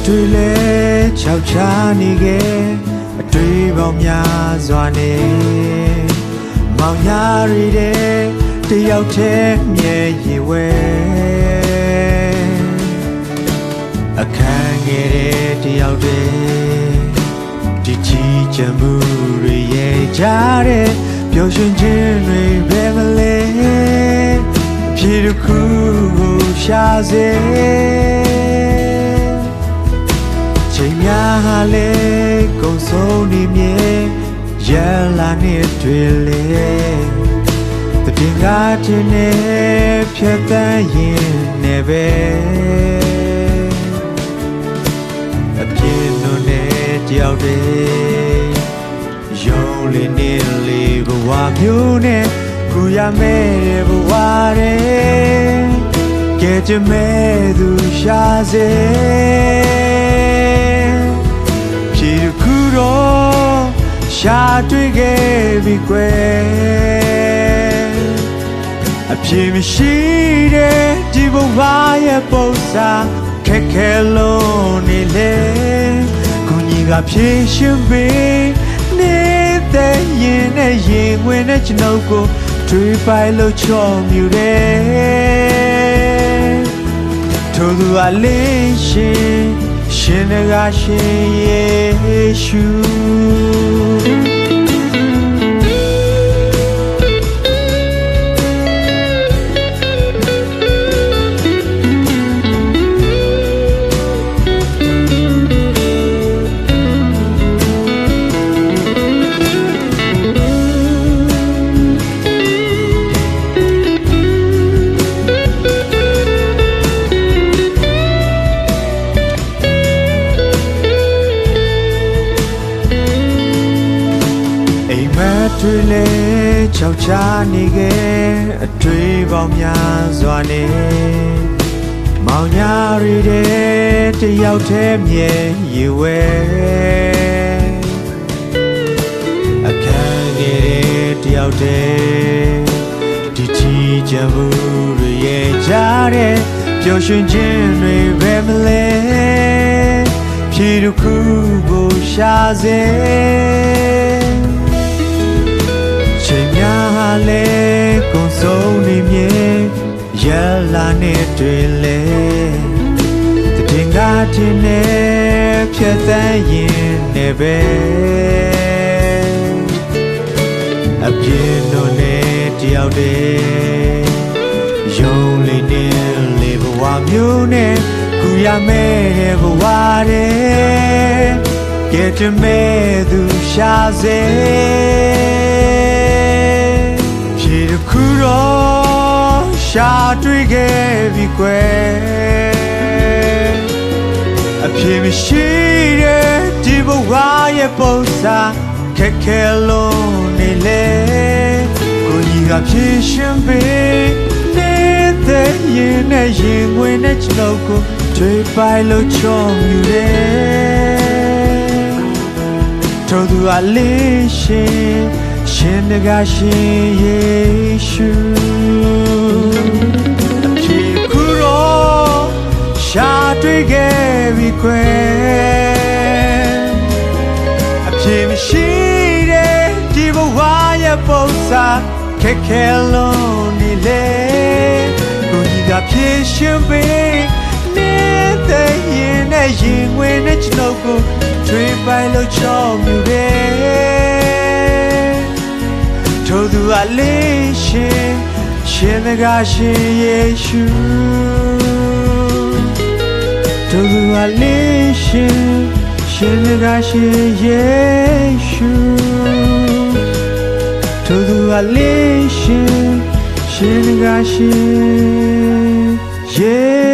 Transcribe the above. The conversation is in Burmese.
တွေလဲချောက်ချနေခဲ့အတွေ့ပေါင်းများစွာနဲ့မောင်ညာရီတဲ့တယောက်တည်းမြဲရင်ဝဲအခန်းငယ်တဲ့တယောက်တည်းဒီချီချမှုတွေရဲ့ကြားတဲ့ပျော်ရွှင်ခြင်းတွေပဲမလဲအဖြစ်တစ်ခုကိုရှာစေချိန်များဟာလေကုန်ဆုံးနေမြဲရလာနေတွေ့လေတည်ငါတင်နေဖြတ်သန်းရင်နေပဲအပြင်းလို့နေတယောက်တည်းရုံးလေးနေလေးဘဝမျိုးနဲ့ကိုရမဲ့တဲ့ဘဝတဲ့ကဲကြမဲ့သူရှာစေဖြစ်ခုတော့ရှာတွေ့ခဲ့ပြီကွယ်အဖြစ်မရှိတဲ့ဒီဘဝရဲ့ပုံစံခက်ခဲလို့နေလေကိုကြီးကဖြည့်ရှင်ပေးနေတဲ့ရင်နဲ့ရင်ဝင်တဲ့ကျွန်ုပ်ကိုတွေ့ပိုင်လို့ချော်မြူတယ်ထို့သူအလေးရှင်တကားရှင်ယေရှုတွေ့လေချောက်ချနေခဲ့အတွေ့ပေါင်းများစွာနဲ့မောင်ညာရီတဲ့တယောက်တည်းမြဲရွယ်ဝဲအခန်းငယ်တဲ့တယောက်တည်းဒီချီချမှုတွေရဲ့ကြားတဲ့ပျော်ရွှင်ခြင်းတွေပဲမလဲဖြစ်တစ်ခုကိုရှာစေလေကုန်ဆုံးနေမြဲရလာနေတွေ့လေတည်ငါတင်နေဖြတ်သန်းရင်နေပဲအပြင်းတို့နေတယောက်တည်းရုံးလေးနေလေဘဝမျိုးနဲ့ကူရမဲ့တဲ့ဘဝတဲ့ကဲတမဲ့သူရှာစေခုတော့ရှာတွေ့ခဲ့ပြီကွယ်အဖြစ်မရှိတဲ့ဒီဘဝရဲ့ပုံစံခက်ခဲလို့နေလေကိုကြီးကဖြည့်ရှင်ပေးနေတဲ့ရင်နဲ့ရင်ဝင်တဲ့ကျွန်ုပ်ကိုတွေ့ပိုင်လို့ချော်မြူတယ်ထို့သူအလေးရှင်တကားရှင်ယေရှုအဖြစ်ခုတော့ရှာတွေ့ခဲ့ပြီကွယ်အဖြစ်မရှိတဲ့ဒီဘဝရဲ့ပုံစံခက်ခဲလို့နေလေကိုကြီးကဖြည့်ရှင်ပေးနေတဲ့ရင်နဲ့ရင်ဝင်တဲ့ကျွန်ုပ်ကိုတွေ့ပိုင်လို့ချော်မြူတယ်ထို့သူအလေးရှင်တကားရှင်ယေရှုထို့သူအလေးရှင်တကားရှင်ယေရှုထို့သူအလေးရှင်တကားရှင်ယေ